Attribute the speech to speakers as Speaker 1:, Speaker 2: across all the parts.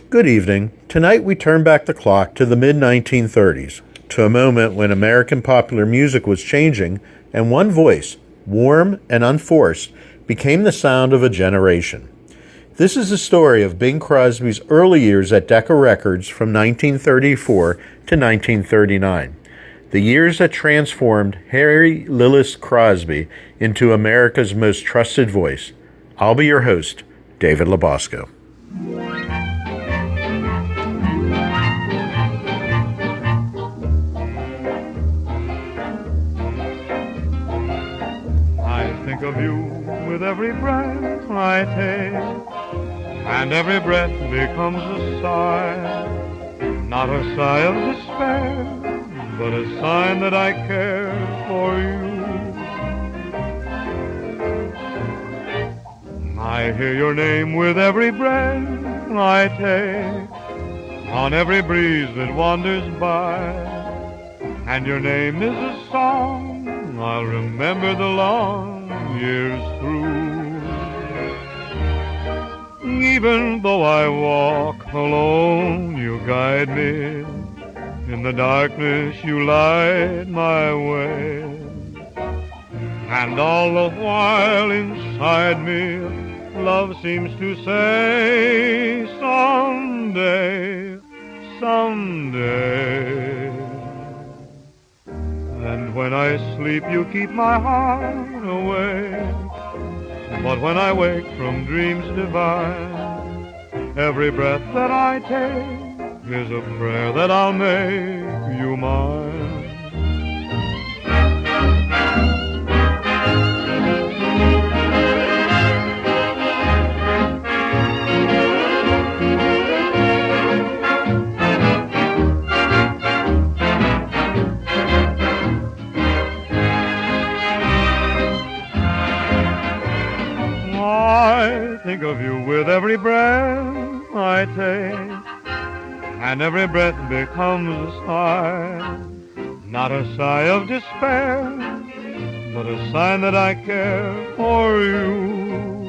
Speaker 1: Good evening. Tonight we turn back the clock to the mid-1930s, to a moment when American popular music was changing and one voice, warm and unforced, became the sound of a generation. This is the story of Bing Crosby's early years at Decca Records from 1934 to 1939, the years that transformed Harry Lillis Crosby into America's most trusted voice. I'll be your host, David Labosco.
Speaker 2: I think of you with every breath I take, and every breath becomes a sigh. Not a sigh of despair, but a sign that I care for you. I hear your name with every breath I take, on every breeze that wanders by, and your name is a song I'll remember the long years through. Even though I walk alone, you guide me. In the darkness you light my way. And all the while inside me, love seems to say, someday, someday. And when I sleep, you keep my heart awake. But when I wake from dreams divine, every breath that I take is a prayer that I'll make you mine. I think of you with every breath I take, and every breath becomes a sigh. Not a sigh of despair, but a sign that I care for you.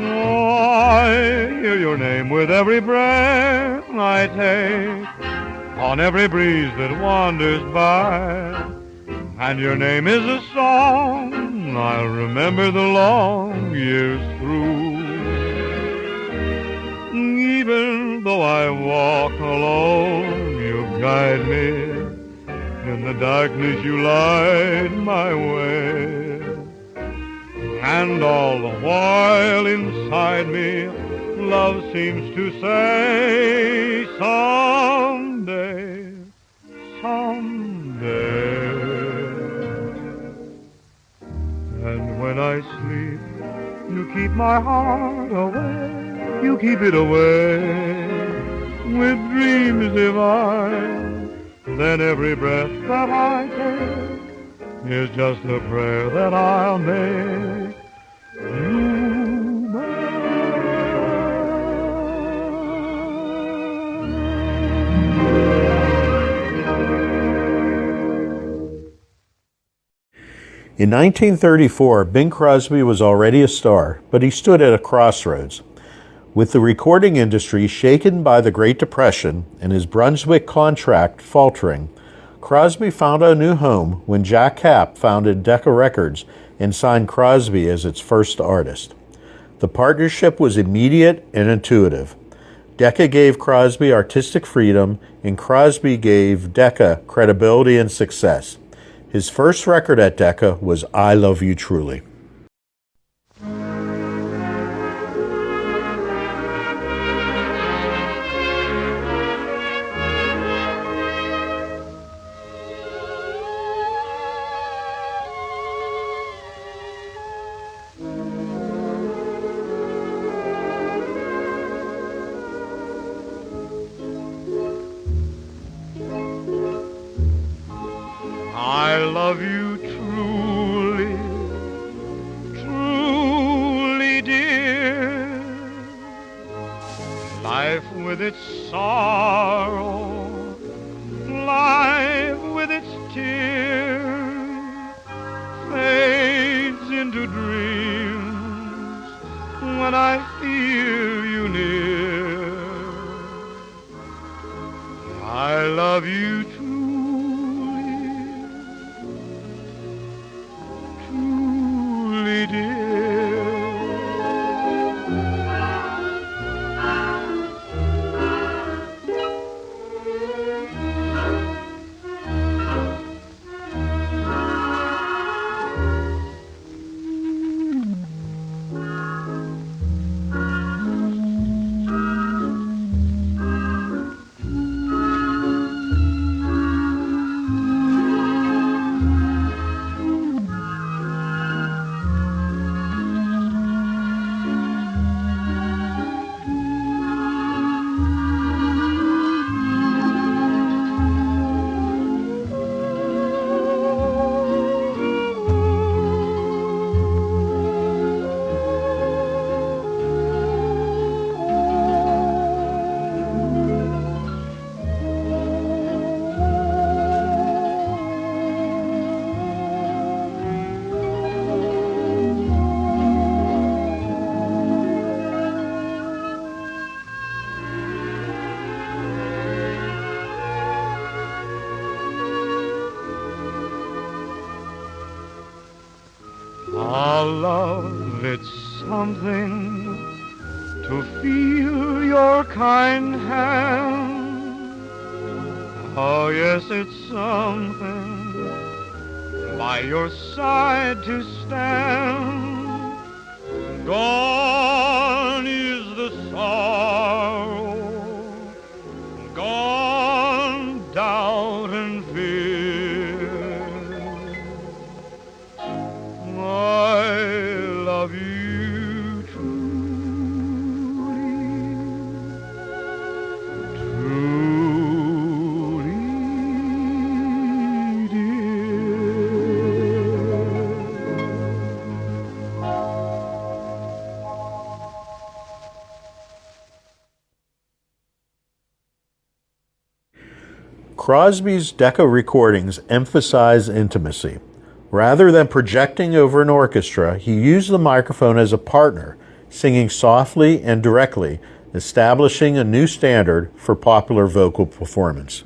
Speaker 2: Oh, I hear your name with every breath I take, on every breeze that wanders by, and your name is a song I'll remember the long years through. Even though I walk alone, you guide me. In the darkness you light my way. And all the while inside me, love seems to say, someday, someday. And when I sleep, you keep my heart away. You keep it away with dreams divine. Then every breath that I take is just a prayer that I'll make you mine.
Speaker 1: In 1934, Bing Crosby was already a star, but he stood at a crossroads. With the recording industry shaken by the Great Depression and his Brunswick contract faltering, Crosby found a new home when Jack Kapp founded Decca Records and signed Crosby as its first artist. The partnership was immediate and intuitive. Decca gave Crosby artistic freedom, and Crosby gave Decca credibility and success. His first record at Decca was I Love You Truly.
Speaker 2: I love you truly, truly, dear. Life with its sorrow, life with its tears, fades into dreams when I feel you near. something to feel your kind hand. Oh yes, it's something by your side to stand. Gone is the sorrow, gone doubt and fear. I love you truly, truly, dear.
Speaker 1: Crosby's Decca recordings emphasize intimacy. Rather than projecting over an orchestra, he used the microphone as a partner, singing softly and directly, establishing a new standard for popular vocal performance.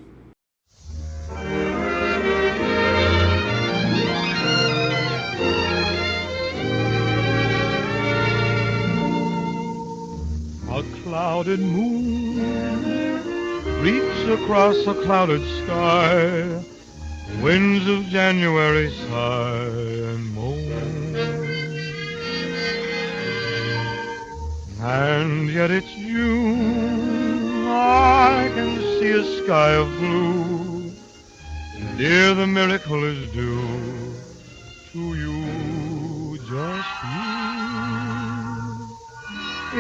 Speaker 2: A clouded moon creeps across a clouded sky. Winds of January sigh and moan, and yet it's June. I can see a sky of blue. Dear, the miracle is due to you, just you.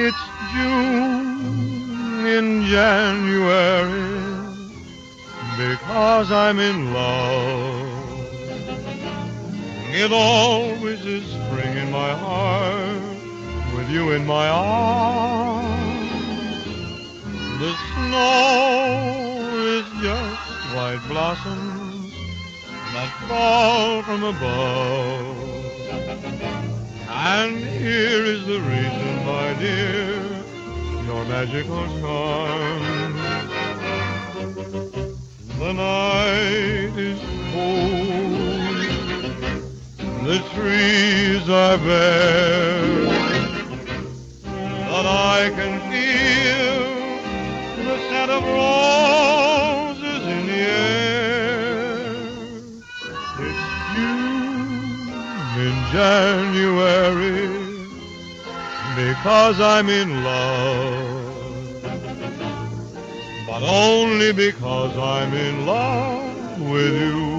Speaker 2: It's June in January, because I'm in love. It always is spring in my heart, with you in my arms. The snow is just white blossoms that fall from above. And here is the reason, my dear, your magical charm. The night is cold, the trees are bare, but I can feel the scent of roses in the air. It's June in January, because I'm in love. But only because I'm in love with you.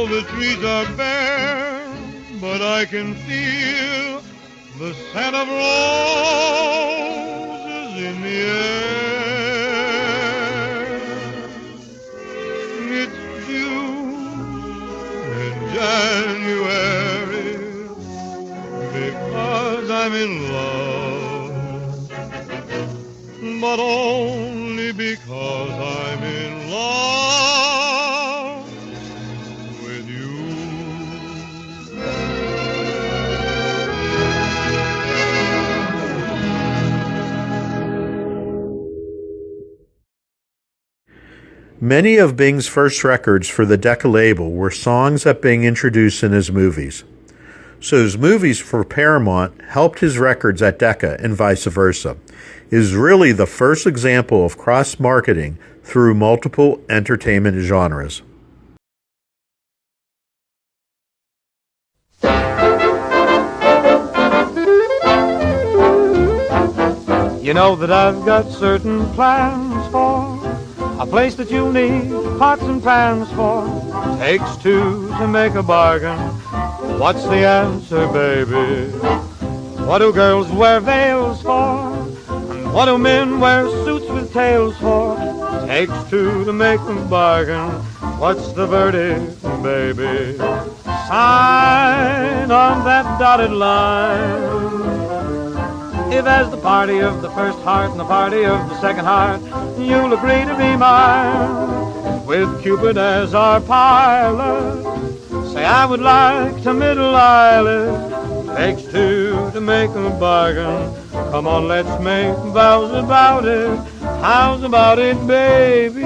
Speaker 2: The trees are bare, but I can feel the scent of roses in the air. It's June in January, because I'm in love, but only because I'm in love with you.
Speaker 1: Many of Bing's first records for the Decca label were songs that Bing introduced in his movies. So his movies for Paramount helped his records at Decca and vice versa. It is really the first example of cross-marketing through multiple entertainment genres.
Speaker 2: You know that I've got certain plans for a place that you'll need pots and pans for. Takes two to make a bargain. What's the answer, baby? What do girls wear veils for? And what do men wear suits with tails for? Takes two to make a bargain. What's the verdict, baby? Sign on that dotted line. If as the party of the first heart and the party of the second heart, you'll agree to be mine, with Cupid as our pilot, say I would like to middle eyelid. Takes two to make a bargain. Come on, let's make vows about it. How's about it, baby?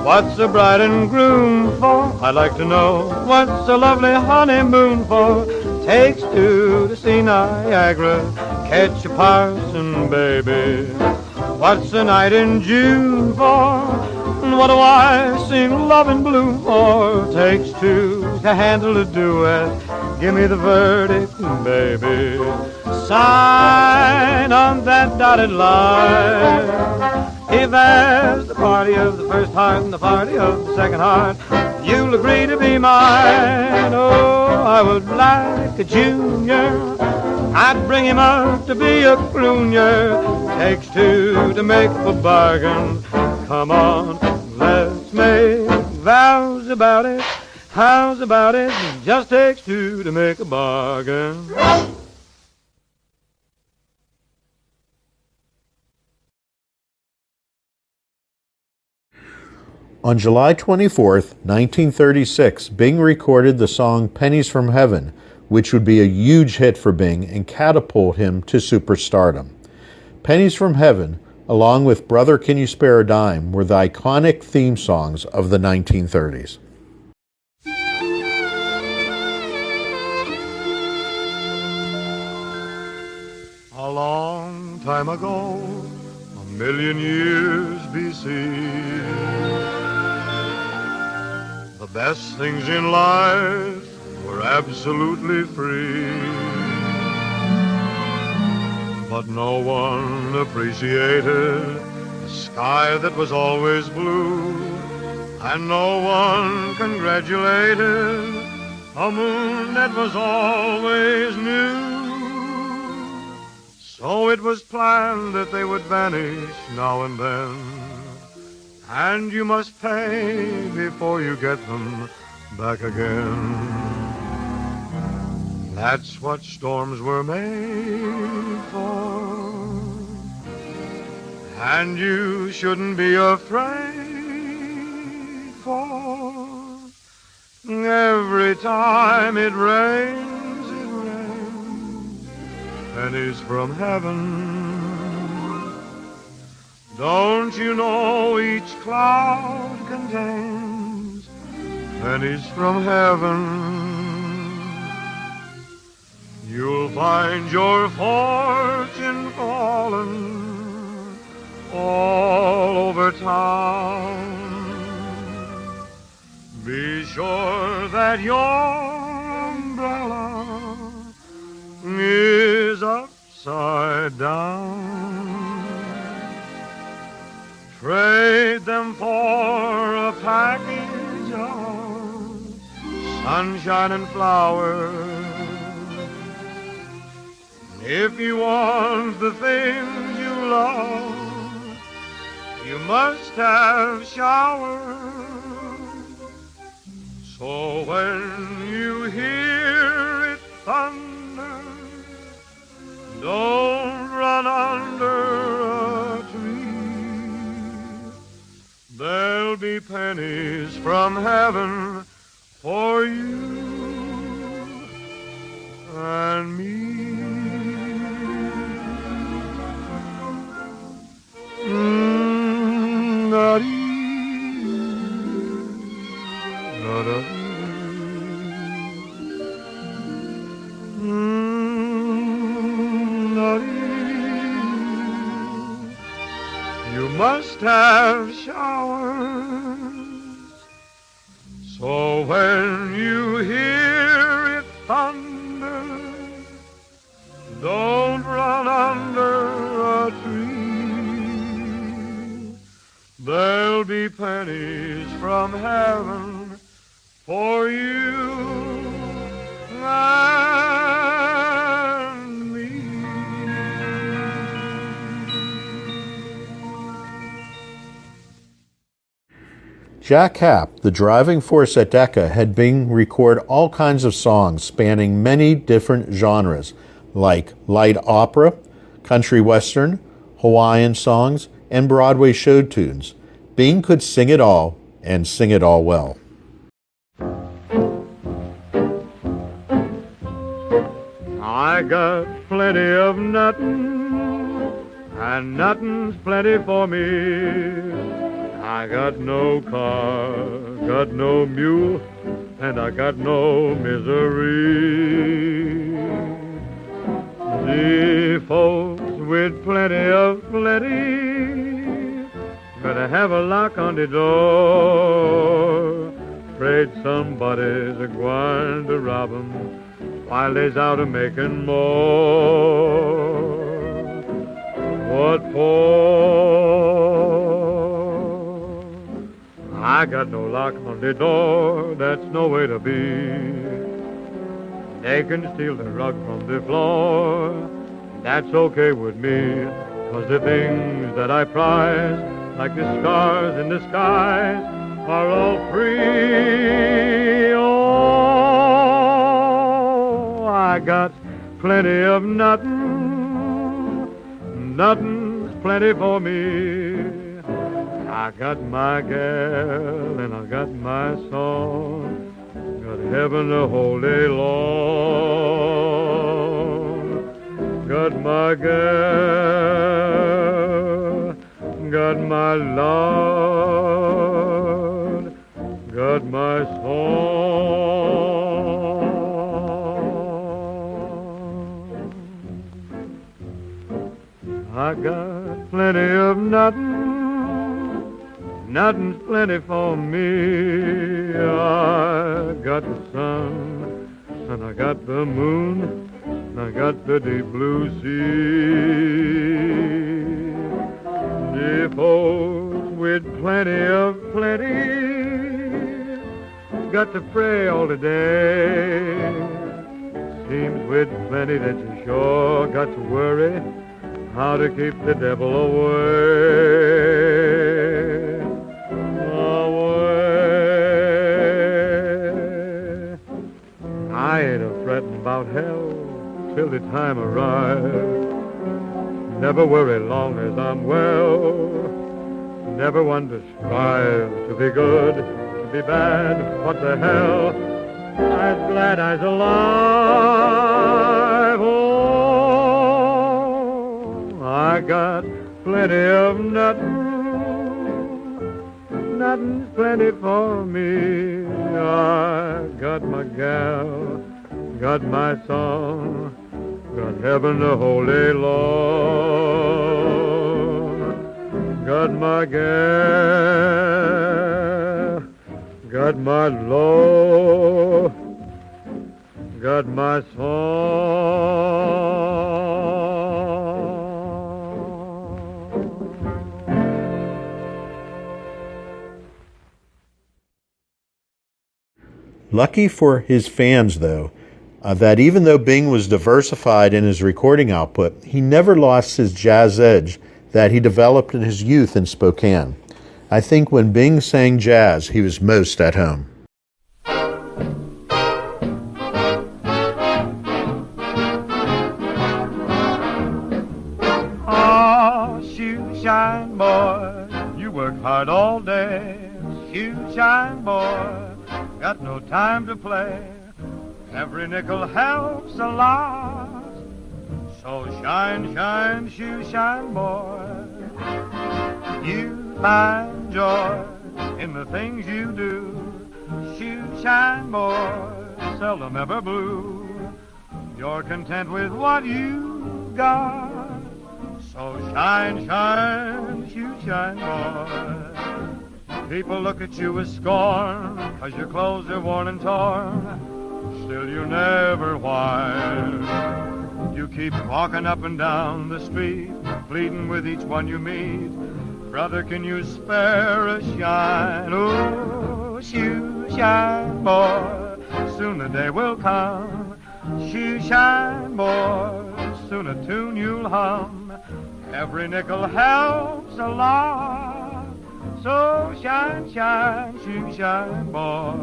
Speaker 2: What's a bride and groom for? I'd like to know. What's a lovely honeymoon for? Takes two to see Niagara, catch a parson, baby. What's a night in June for? And what do I sing Love in Blue for? Takes two to handle a duet. Give me the verdict, baby. Sign on that dotted line. If as the party of the first heart and the party of the second heart, you'll agree to be mine. Oh, I would like a junior. I'd bring him up to be a crooner. Takes two to make a bargain. Come on, let's make vows about it. How's about it? Just takes two to make a bargain.
Speaker 1: On July 24, 1936, Bing recorded the song Pennies from Heaven, which would be a huge hit for Bing and catapult him to superstardom. Pennies from Heaven, along with Brother Can You Spare a Dime, were the iconic theme songs of the 1930s.
Speaker 2: A long time ago, a million years BC, the best things in life were absolutely free. But no one appreciated a sky that was always blue, and no one congratulated a moon that was always new. So it was planned that they would vanish now and then, and you must pay before you get them back again. That's what storms were made for, and you shouldn't be afraid, for every time it rains, pennies from heaven. Don't you know each cloud contains pennies from heaven? You'll find your fortune fallen all over town. Be sure that your umbrella is upside down. Trade them for a package of sunshine and flowers. If you want the things you love, you must have showers. So when you hear it thunder, Don't run under a tree. There'll be pennies from heaven for you and me. You must have showers, so when you hear it thunder, don't run under a tree. There'll be pennies from heaven for you and me.
Speaker 1: Jack Happ, the driving force at Decca, had Bing record all kinds of songs spanning many different genres, like light opera, country western, Hawaiian songs, and Broadway show tunes. Bing could sing it all, and sing it all well.
Speaker 2: I got plenty of nothing, and nothing's plenty for me. I got no car, got no mule, and I got no misery. The folks with plenty of plenty gotta have a lock on the door. Afraid somebody's a-gwine to rob 'em while they's out a-making more. What for? I got no lock on the door, that's no way to be. They can steal the rug from the floor, that's okay with me, 'cause the things that I prize, like the stars in the skies, are all free. Oh, I got plenty of nothing, nothing's plenty for me. I got my gal and I got my song, got heaven to hold day long. Got my gal, got my Lord, got my song. I got plenty of nothing, nothing's plenty for me. I got the sun, and I got the moon, and I got the deep blue sea. The folks with plenty of plenty got to pray all the day. Seems with plenty that you sure got to worry how to keep the devil away. I ain't a-frettin' about hell till the time arrives. Never worry long as I'm well. Never one to strive to be good, to be bad, what the hell. I'm glad I's alive. Oh, I got plenty of nothing, nothing's plenty for me. I got my gal, got my song, got heaven to hold day long. Got my gal, got my Lord, got my song.
Speaker 1: Lucky for his fans, though, that even though Bing was diversified in his recording output, he never lost his jazz edge that he developed in his youth in Spokane. I think when Bing sang jazz, he was most at home.
Speaker 2: shine boy, you work hard all day. Shoe shine boy, got no time to play. Every nickel helps a lot. So shine, shine, shoe shine boy. You find joy in the things you do. Shoe shine boy, seldom ever blue. You're content with what you got. So shine, shine, shoe shine boy. People look at you with scorn, 'cause your clothes are worn and torn. Still you never whine. You keep walking up and down the street, pleading with each one you meet. Brother, can you spare a shine? Oh, shoe shine boy, soon the day will come. Shoe shine boy, soon a tune you'll hum. Every nickel helps a lot. So shine, shine, shoe shine boy.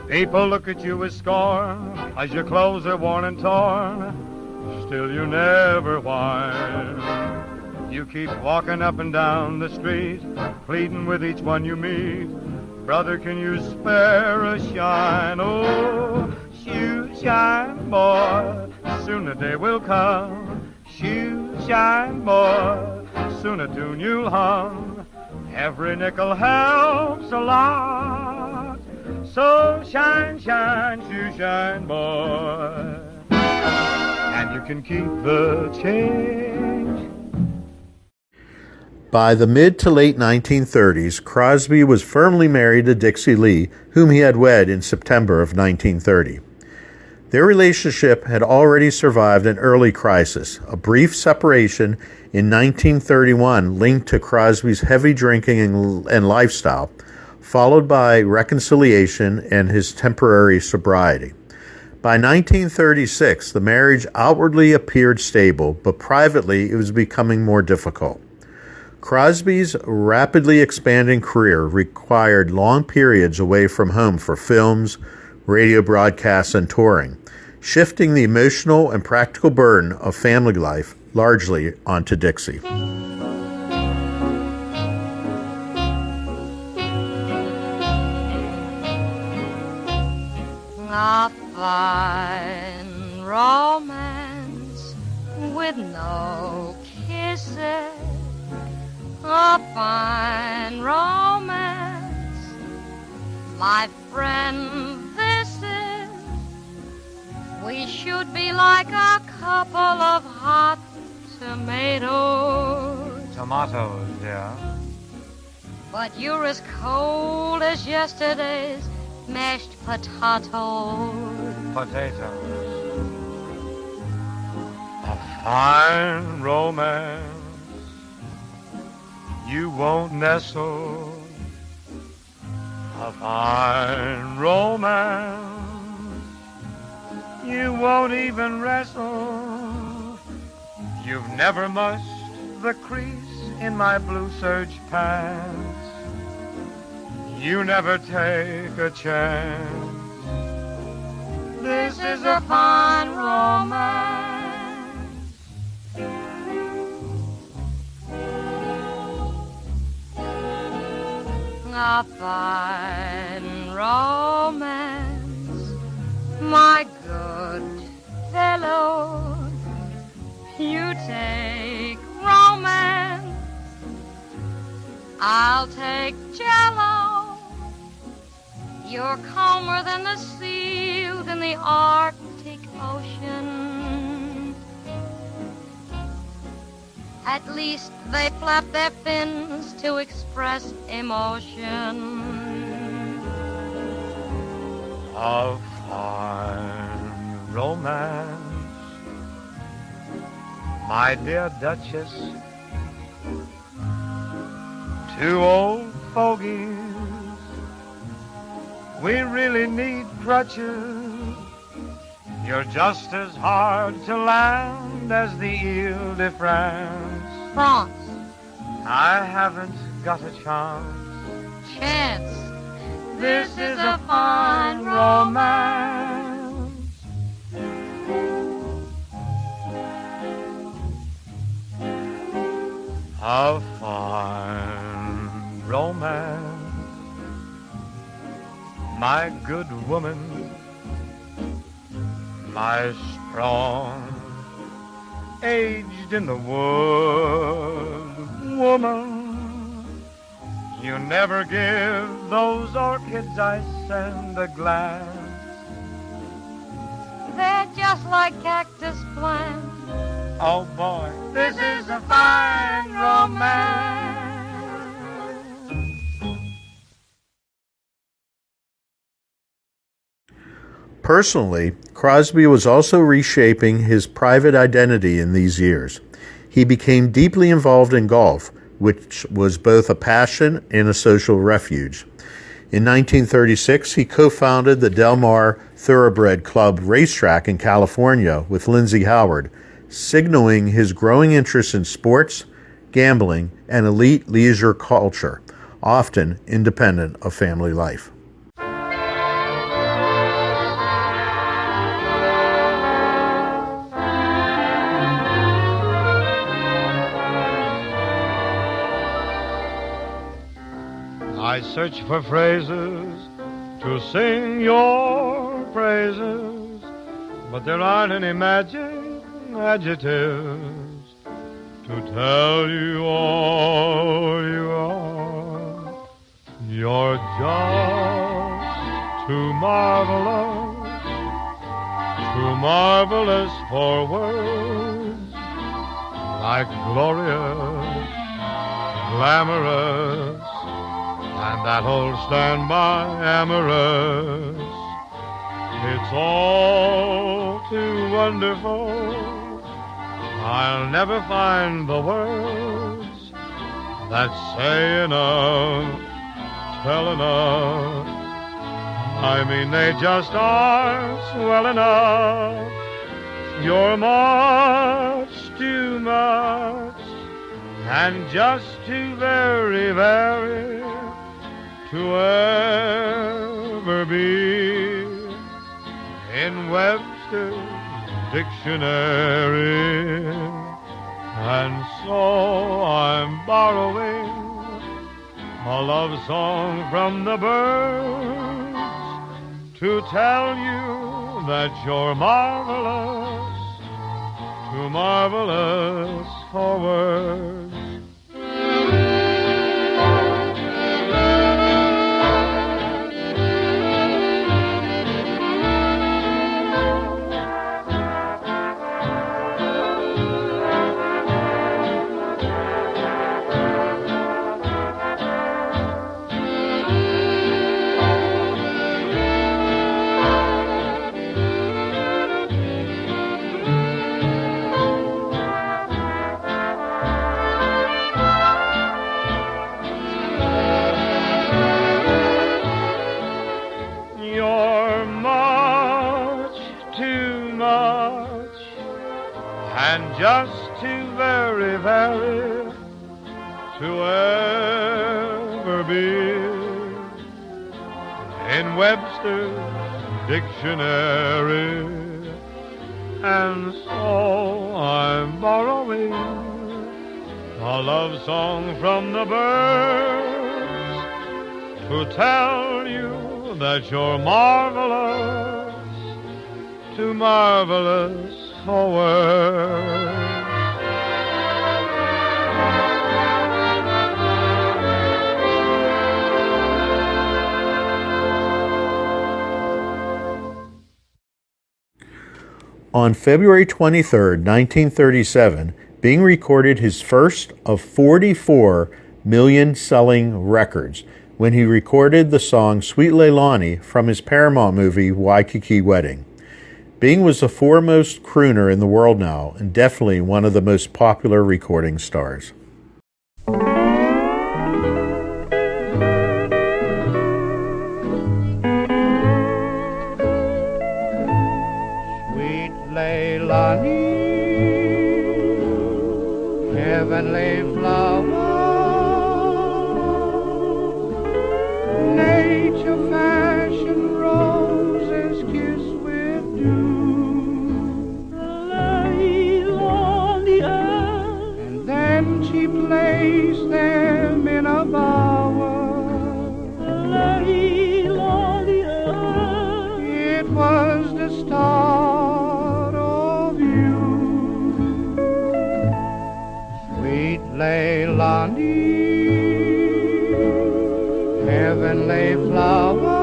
Speaker 2: People look at you with scorn, as your clothes are worn and torn. Still you never whine. You keep walking up and down the street, pleading with each one you meet. Brother, can you spare a shine? Oh, shoe shine boy, soon the day will come. Shoe shine boy, soon a tune you'll hum. Every nickel helps a lot. So shine, shine, shoe shine boy, and you can keep the change.
Speaker 1: By the mid to late 1930s, Crosby was firmly married to Dixie Lee, whom he had wed in September of 1930. Their relationship had already survived an early crisis, a brief separation in 1931 linked to Crosby's heavy drinking and lifestyle, followed by reconciliation and his temporary sobriety. By 1936, the marriage outwardly appeared stable, but privately it was becoming more difficult. Crosby's rapidly expanding career required long periods away from home for films, radio broadcasts, and touring, shifting the emotional and practical burden of family life largely onto Dixie.
Speaker 3: A fine romance with no kisses. A fine romance, my friend, this is. We should be like a couple of hot tomatoes.
Speaker 4: Tomatoes, yeah.
Speaker 3: But you're as cold as yesterday's mashed potatoes.
Speaker 4: Potatoes.
Speaker 2: A fine romance, you won't nestle. A fine romance, you won't even wrestle. You've never mussed the crease in my blue serge pants. You never take a chance. This is a fine romance.
Speaker 3: A fine romance I'll take Jello. You're calmer than the seals in the Arctic Ocean. At least they flap their fins to express emotion.
Speaker 4: A fine romance, my dear Duchess. Two old fogies, we really need crutches. You're just as hard to land as the Ile de France.
Speaker 3: France.
Speaker 4: I haven't got a chance.
Speaker 3: Chance.
Speaker 4: This is a fine romance. A fine romance, my good woman, my strong, aged in the wood woman. You never give those orchids I send a glance.
Speaker 3: They're just like cactus plants.
Speaker 4: Oh boy, this is a fine romance.
Speaker 1: Personally, Crosby was also reshaping his private identity in these years. He became deeply involved in golf, which was both a passion and a social refuge. In 1936, he co-founded the Del Mar Thoroughbred Club racetrack in California with Lindsay Howard, signaling his growing interest in sports, gambling, and elite leisure culture, often independent of family life.
Speaker 2: I search for phrases to sing your praises, but there aren't any magic adjectives to tell you all you are. You're just too marvelous for words, like glorious, glamorous, and that whole standby amorous. It's all too wonderful. I'll never find the words that say enough, tell enough. I mean, they just aren't swell enough. You're much too much, and just too very, very, to ever be in Webster's dictionary. And so I'm borrowing a love song from the birds to tell you that you're marvelous, too marvelous for words. And just too very, very to ever be in Webster's dictionary. And so I'm borrowing a love song from the birds to tell you that you're marvelous, too marvelous for words.
Speaker 1: On February 23, 1937, Bing recorded his first of 44 million-selling records when he recorded the song Sweet Leilani from his Paramount movie Waikiki Wedding. Bing was the foremost crooner in the world now, and definitely one of the most popular recording stars.
Speaker 4: Sweet Leilani, heavenly flower, nature fashioned roses kissed with dew. Leilani, and then she placed them in a bower. Leilani, it was the start of you. Sweet Leilani, heavenly flower,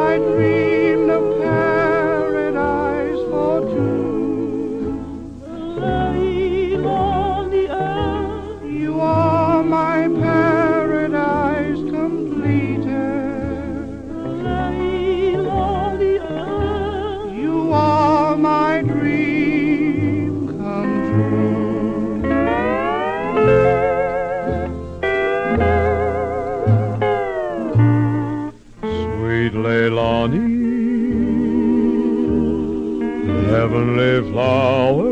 Speaker 4: I dreamed of paradise for two. Leilani, you are my paradise completed. Leilani, you are my dream come true. Sweet Leilani, heavenly flower,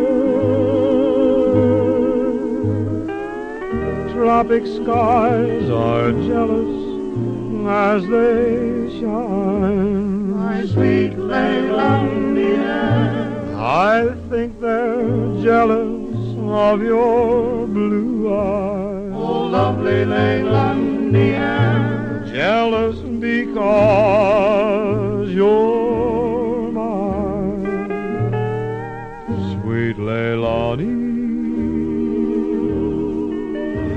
Speaker 4: tropic skies are jealous as they shine. My sweet Leilani, I think they're jealous of your blue eyes. Oh, lovely Leilani, jealous because you're mine. Sweet Leilani,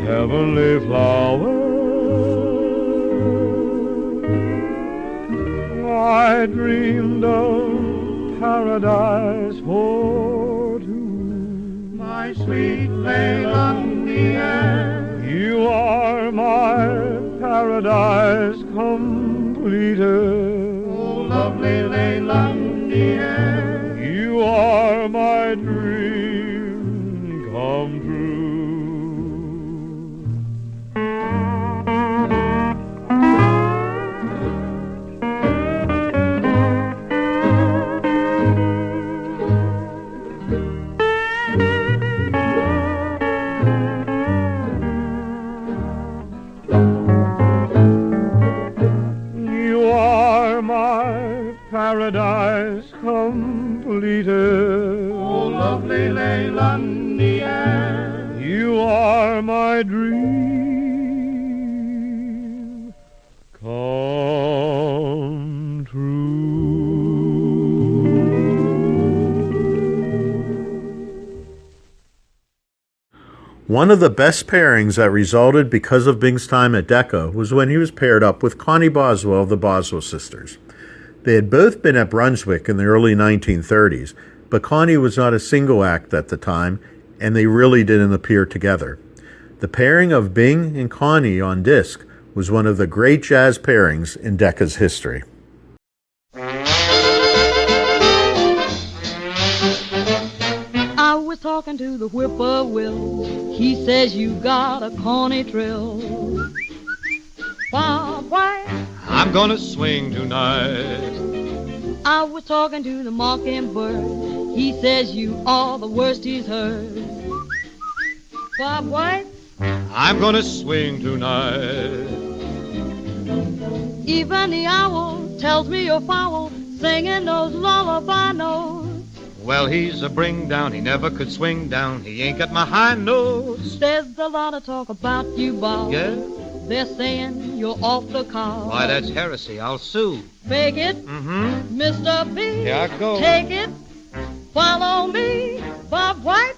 Speaker 4: heavenly flower, I dreamed of paradise for two. My sweet Leilani, you are my paradise completed. Oh, lovely Leilani, you are my dream come true. Paradise completed. Oh, lovely Leilani, you are my dream come true.
Speaker 1: One of the best pairings that resulted because of Bing's time at Decca was when he was paired up with Connie Boswell of the Boswell sisters. They had both been at Brunswick in the early 1930s, but Connie was not a single act at the time, and they really didn't appear together. The pairing of Bing and Connie on disc was one of the great jazz pairings in Decca's history.
Speaker 5: I was talking to the whippoorwill. He says you got a corny trill. Bob White,
Speaker 4: I'm gonna swing tonight.
Speaker 5: I was talking to the mockingbird. He says you are the worst he's heard. Bob White,
Speaker 4: I'm gonna swing tonight.
Speaker 5: even the owl tells me you're foul, singing those lullaby notes.
Speaker 4: Well, he's a bring down, he never could swing down. He ain't got my high notes.
Speaker 5: There's a lot of talk about you, Bob.
Speaker 4: Yeah?
Speaker 5: They're saying you're off the car.
Speaker 4: Why, that's heresy. I'll sue.
Speaker 5: Fake it,
Speaker 4: Mm-hmm.
Speaker 5: Mr. B.
Speaker 4: Here I go.
Speaker 5: Take it, follow me, Bob White.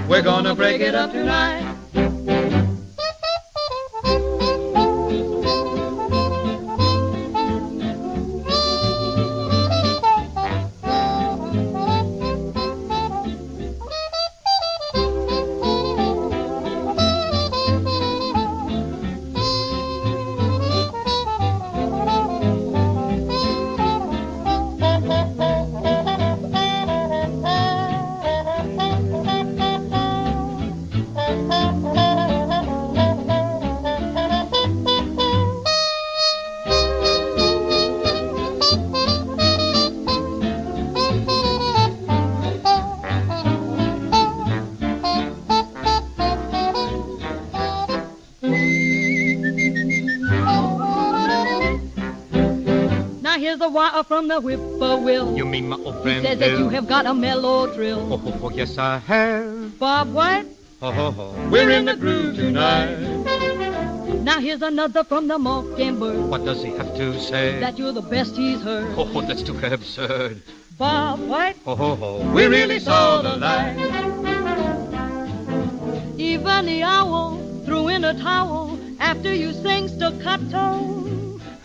Speaker 4: We're gonna break it up
Speaker 5: tonight. here's the wire from the whippoorwill.
Speaker 4: You mean my old
Speaker 5: He
Speaker 4: friend
Speaker 5: says that
Speaker 4: Bill?
Speaker 5: you have got a mellow trill.
Speaker 4: Oh, yes, I have.
Speaker 5: Bob White,
Speaker 4: We're in the groove tonight.
Speaker 5: now here's another from the mockingbird.
Speaker 4: What does he have to say?
Speaker 5: That you're the best he's heard.
Speaker 4: Oh, that's too absurd.
Speaker 5: Bob White,
Speaker 4: We really saw the light.
Speaker 5: even the owl threw in a towel after you sing staccato.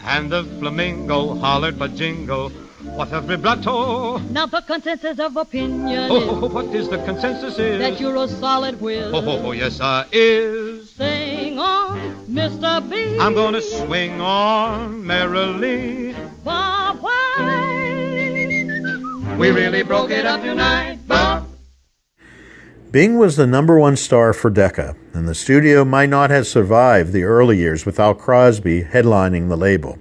Speaker 4: And the flamingo hollered bajingo. What a vibrato.
Speaker 5: Now the consensus of opinion
Speaker 4: Oh,
Speaker 5: is
Speaker 4: what is the consensus is?
Speaker 5: that you're a solid whiz.
Speaker 4: Oh, yes, I is.
Speaker 5: Sing on, Mr. B.
Speaker 4: I'm gonna swing on merrily.
Speaker 5: Bob White.
Speaker 4: We really broke it up tonight, Bob.
Speaker 1: Bing was the number one star for Decca, and the studio might not have survived the early years without Crosby headlining the label.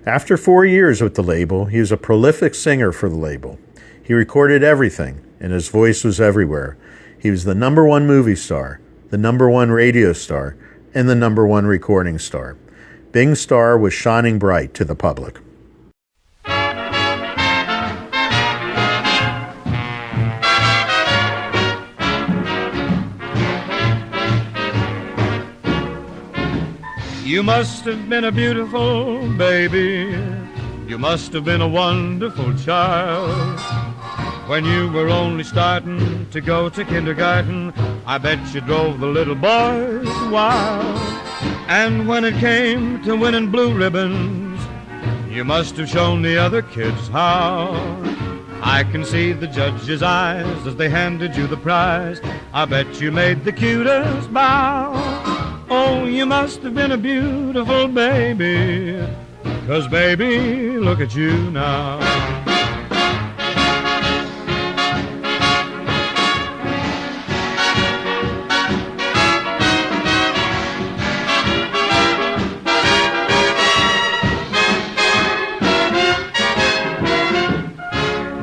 Speaker 1: After 4 years with the label, he was a prolific singer for the label. He recorded everything, and his voice was everywhere. He was the number one movie star, the number one radio star, and the number one recording star. Bing's star was shining bright to the public.
Speaker 2: You must have been a beautiful baby. You must have been a wonderful child. When you were only starting to go to kindergarten, I bet you drove the little boys wild. And when it came to winning blue ribbons, you must have shown the other kids how. I can see the judge's eyes as they handed you the prize. I bet you made the cutest bow. Oh, you must have been a beautiful baby, 'cause baby, look at you now.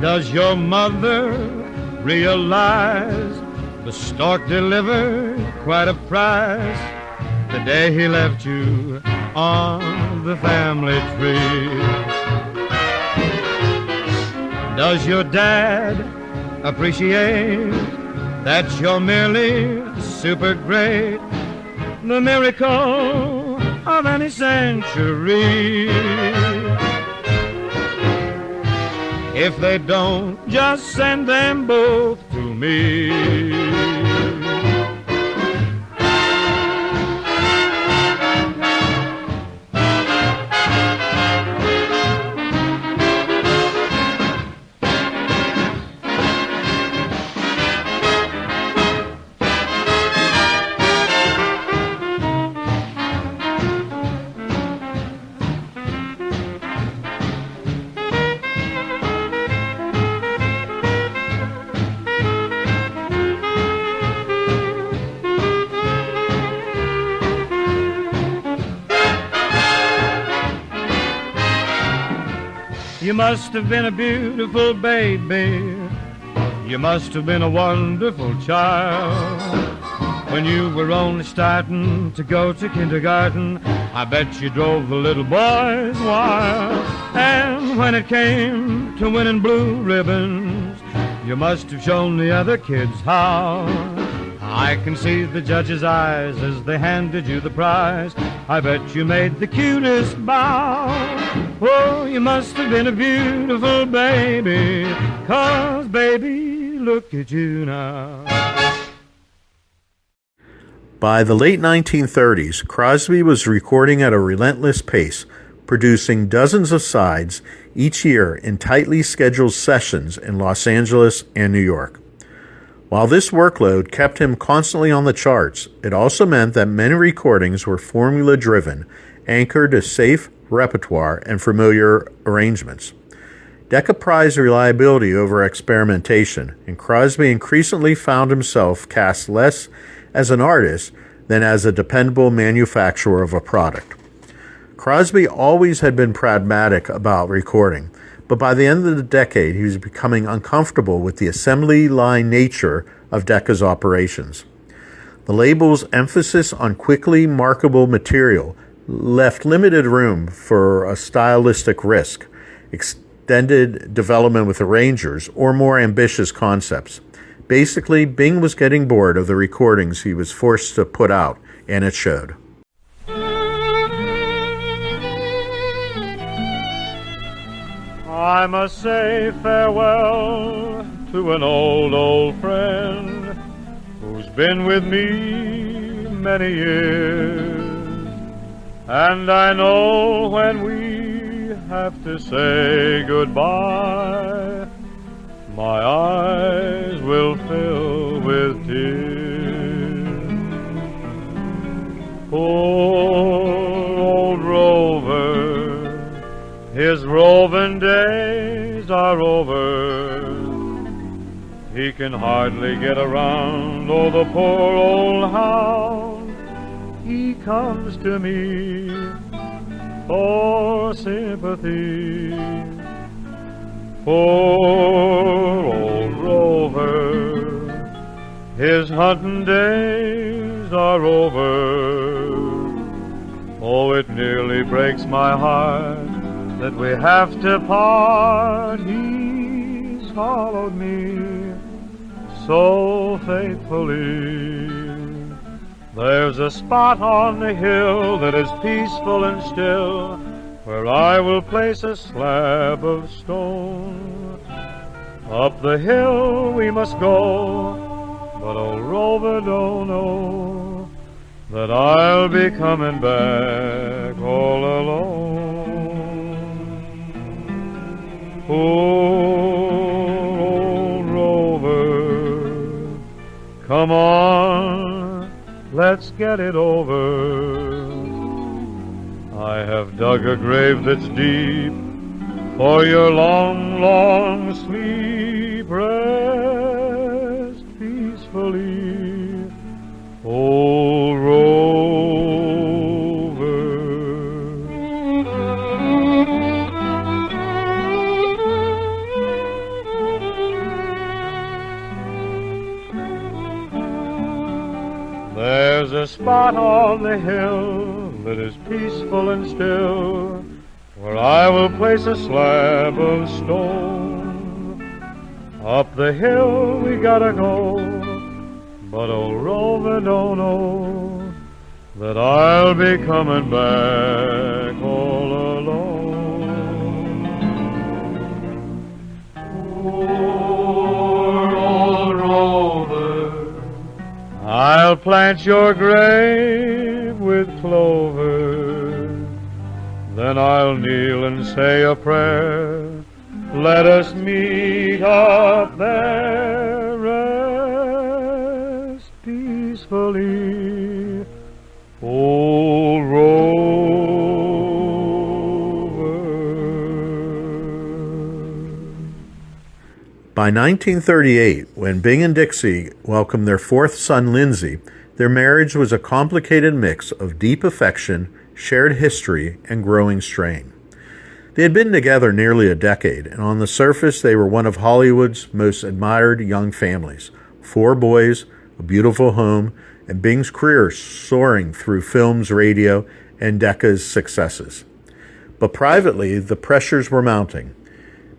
Speaker 2: Does your mother realize the stork delivered quite a prize the day he left you on the family tree? Does your dad appreciate that you're merely super great, the miracle of any century? If they don't, just send them both to me. You must have been a beautiful baby. You must have been a wonderful child. When you were only starting to go to kindergarten, I bet you drove the little boys wild. And when it came to winning blue ribbons, you must have shown the other kids how. I can see the judge's eyes as they handed you the prize. I bet you made the cutest bow. Oh, you must have been a beautiful baby, 'cause baby, look at you now.
Speaker 1: By the late 1930s, Crosby was recording at a relentless pace, producing dozens of sides each year in tightly scheduled sessions in Los Angeles and New York. While this workload kept him constantly on the charts, it also meant that many recordings were formula-driven, anchored to safe repertoire and familiar arrangements. Decca prized reliability over experimentation, and Crosby increasingly found himself cast less as an artist than as a dependable manufacturer of a product. Crosby always had been pragmatic about recording, but by the end of the decade, he was becoming uncomfortable with the assembly line nature of Decca's operations. The label's emphasis on quickly marketable material left limited room for a stylistic risk, extended development with arrangers, or more ambitious concepts. Basically, Bing was getting bored of the recordings he was forced to put out, and it showed.
Speaker 2: I must say farewell to an old friend who's been with me many years. And I know when we have to say goodbye, my eyes will fill with tears. Poor old Rover, his roving days are over. He can hardly get around, oh, the poor old hound. He comes to me for sympathy. Poor old Rover, his hunting days are over. Oh, it nearly breaks my heart that we have to part. He's followed me so faithfully. There's a spot on the hill that is peaceful and still, where I will place a slab of stone. Up the hill we must go, but old Rover don't know that I'll be coming back all alone. Poor old Rover, come on, let's get it over. I have dug a grave that's deep for your long, long sleep. Rest peacefully, old Rover. There's a spot on the hill that is peaceful and still, where I will place a slab of stone. Up the hill we gotta go, but old Rover don't know that I'll be coming back all alone. Poor old Rover, I'll plant your grave with clover, then I'll kneel and say a prayer. Let us meet up there. Rest peacefully, old Rover.
Speaker 1: By 1938, when Bing and Dixie welcomed their fourth son, Lindsay, their marriage was a complicated mix of deep affection, shared history, and growing strain. They had been together nearly a decade, and on the surface they were one of Hollywood's most admired young families. 4 boys, a beautiful home, and Bing's career soaring through films, radio, and Decca's successes. But privately, the pressures were mounting.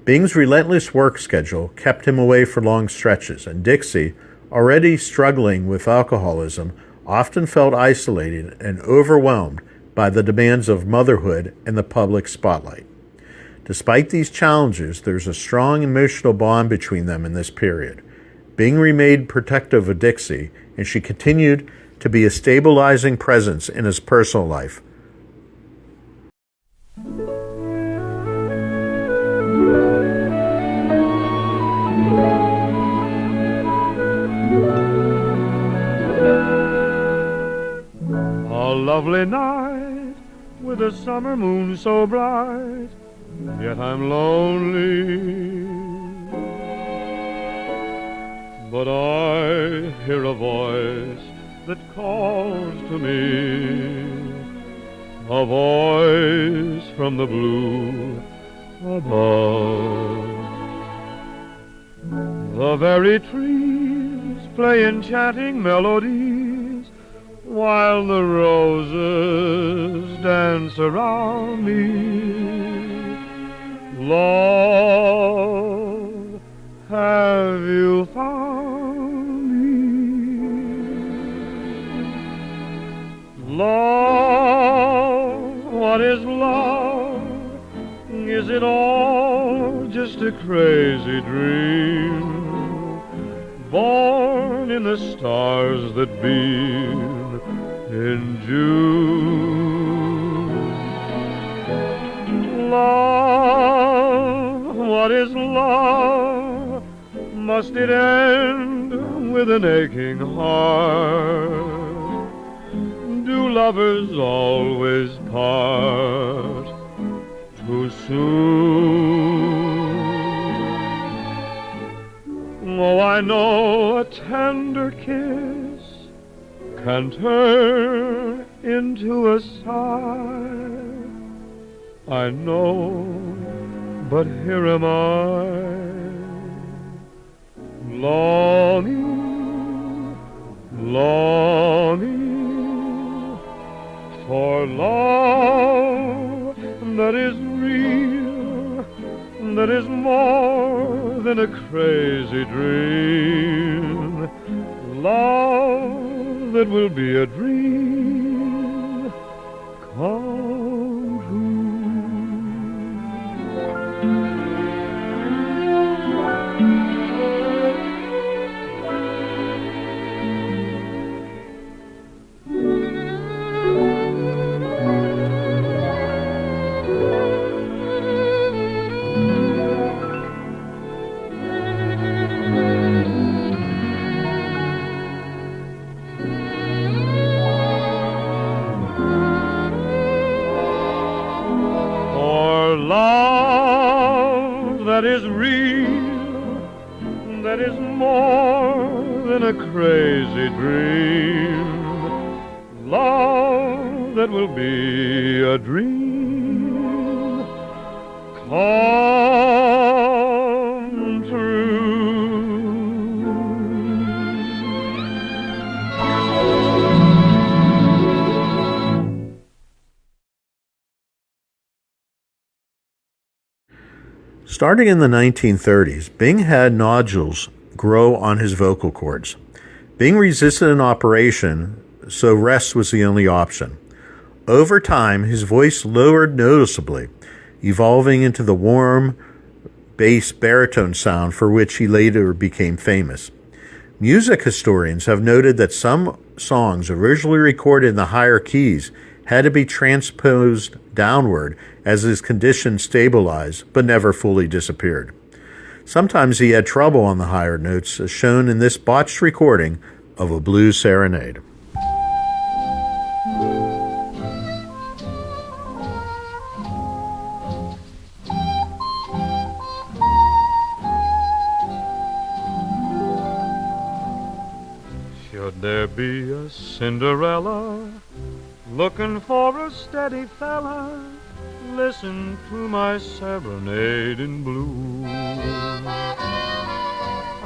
Speaker 1: Bing's relentless work schedule kept him away for long stretches, and Dixie, already struggling with alcoholism, often felt isolated and overwhelmed by the demands of motherhood and the public spotlight. Despite these challenges, there's a strong emotional bond between them in this period. Bing remained protective of Dixie, and she continued to be a stabilizing presence in his personal life.
Speaker 2: A lovely night with a summer moon so bright, yet I'm lonely. But I hear a voice that calls to me, a voice from the blue above. The very trees play enchanting melodies, while the roses dance around me. Love, have you found me? Love, what is love? Is it all just a crazy dream? Born in the stars that beam in June. Love, what is love? Must it end with an aching heart? Do lovers always part too soon? Oh, I know a tender kiss can turn into a sigh. I know, but here am I, longing, longing for love that is real, that is more than a crazy dream, love that will be a dream come true. Love that is real, that is more than a crazy dream, love that will be a dream come true.
Speaker 1: Starting in the 1930s, Bing had nodules grow on his vocal cords. Bing resisted an operation, so rest was the only option. Over time, his voice lowered noticeably, evolving into the warm bass baritone sound for which he later became famous. Music historians have noted that some songs originally recorded in the higher keys had to be transposed downward as his condition stabilized, but never fully disappeared. Sometimes he had trouble on the higher notes, as shown in this botched recording of a blues serenade.
Speaker 2: Should there be a Cinderella looking for a steady fella, listen to my serenade in blue.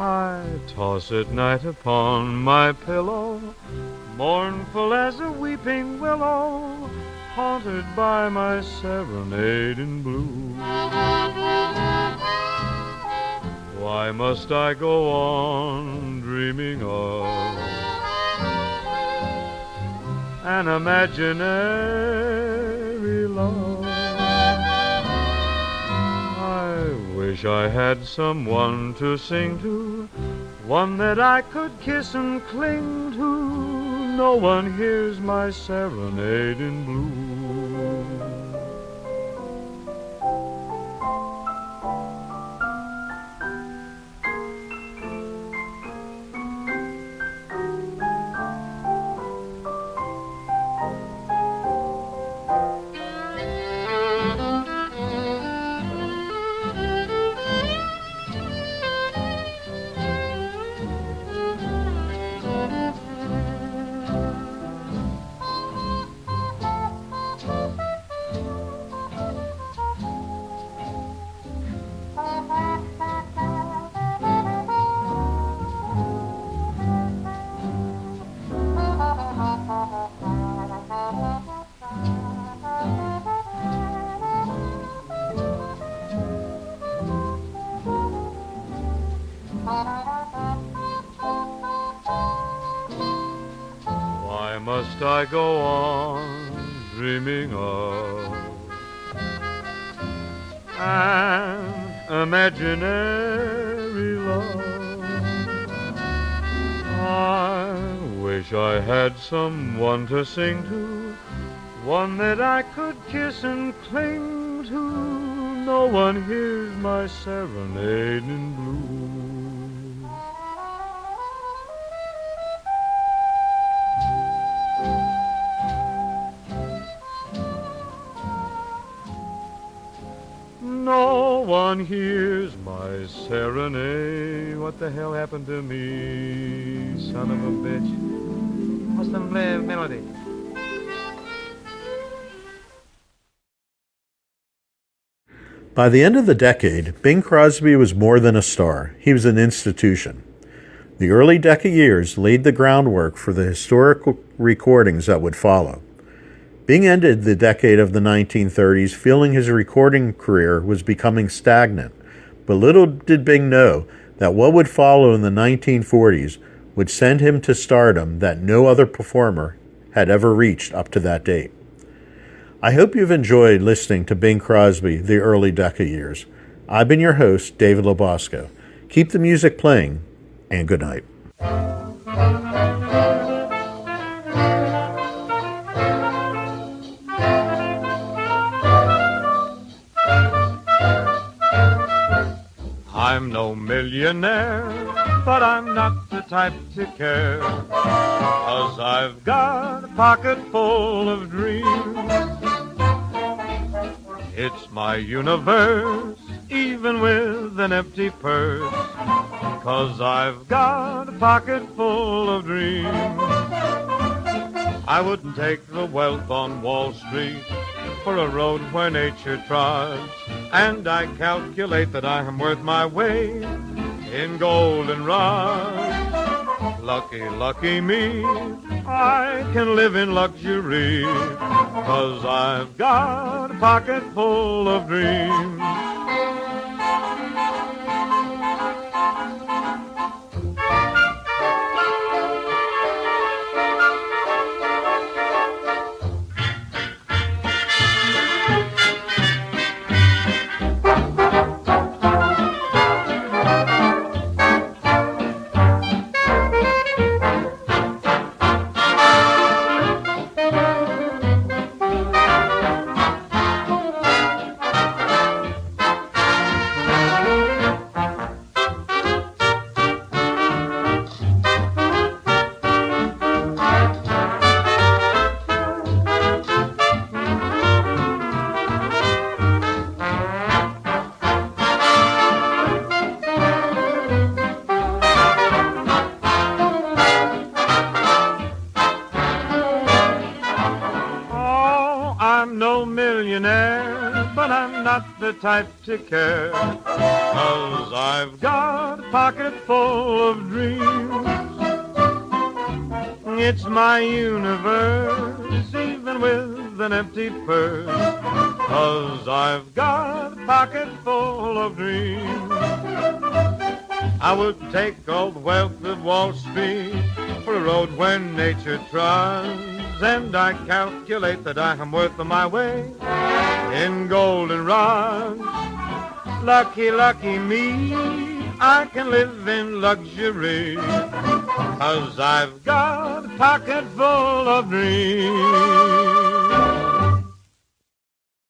Speaker 2: I toss at night upon my pillow, mournful as a weeping willow, haunted by my serenade in blue. Why must I go on dreaming of an imaginary love? I wish I had someone to sing to, one that I could kiss and cling to. No one hears my serenade in blue. must I go on dreaming of an imaginary love? I wish I had someone to sing to, one that I could kiss and cling to. No one hears my serenade in blue. No one hears my serenade. What the hell happened to me, son of a bitch? What's the melody?
Speaker 1: By the end of the decade, Bing Crosby was more than a star. He was an institution. The early Decca years laid the groundwork for the historical recordings that would follow. Bing ended the decade of the 1930s feeling his recording career was becoming stagnant, but little did Bing know that what would follow in the 1940s would send him to stardom that no other performer had ever reached up to that date. I hope you've enjoyed listening to Bing Crosby, the early Decca years. I've been your host, David Lobosco. Keep the music playing, and good night.
Speaker 2: I'm no millionaire, but I'm not the type to care, 'cause I've got a pocket full of dreams. It's my universe, even with an empty purse, 'cause I've got a pocket full of dreams. I wouldn't take the wealth on Wall Street for a road where nature trods, and I calculate that I am worth my weight in goldenrod. Lucky, lucky me, I can live in luxury, 'cause I've got a pocket full of dreams. I'm no millionaire, but I'm not the type to care, 'cause I've got a pocket full of dreams. It's my universe, even with an empty purse, 'cause I've got a pocket full of dreams. I would take all the wealth of Wall Street for a road where nature trods, and I calculate that I am worth my weight in goldenrod. Lucky, lucky me, I can live in luxury, 'cause I've got a pocket full of dreams.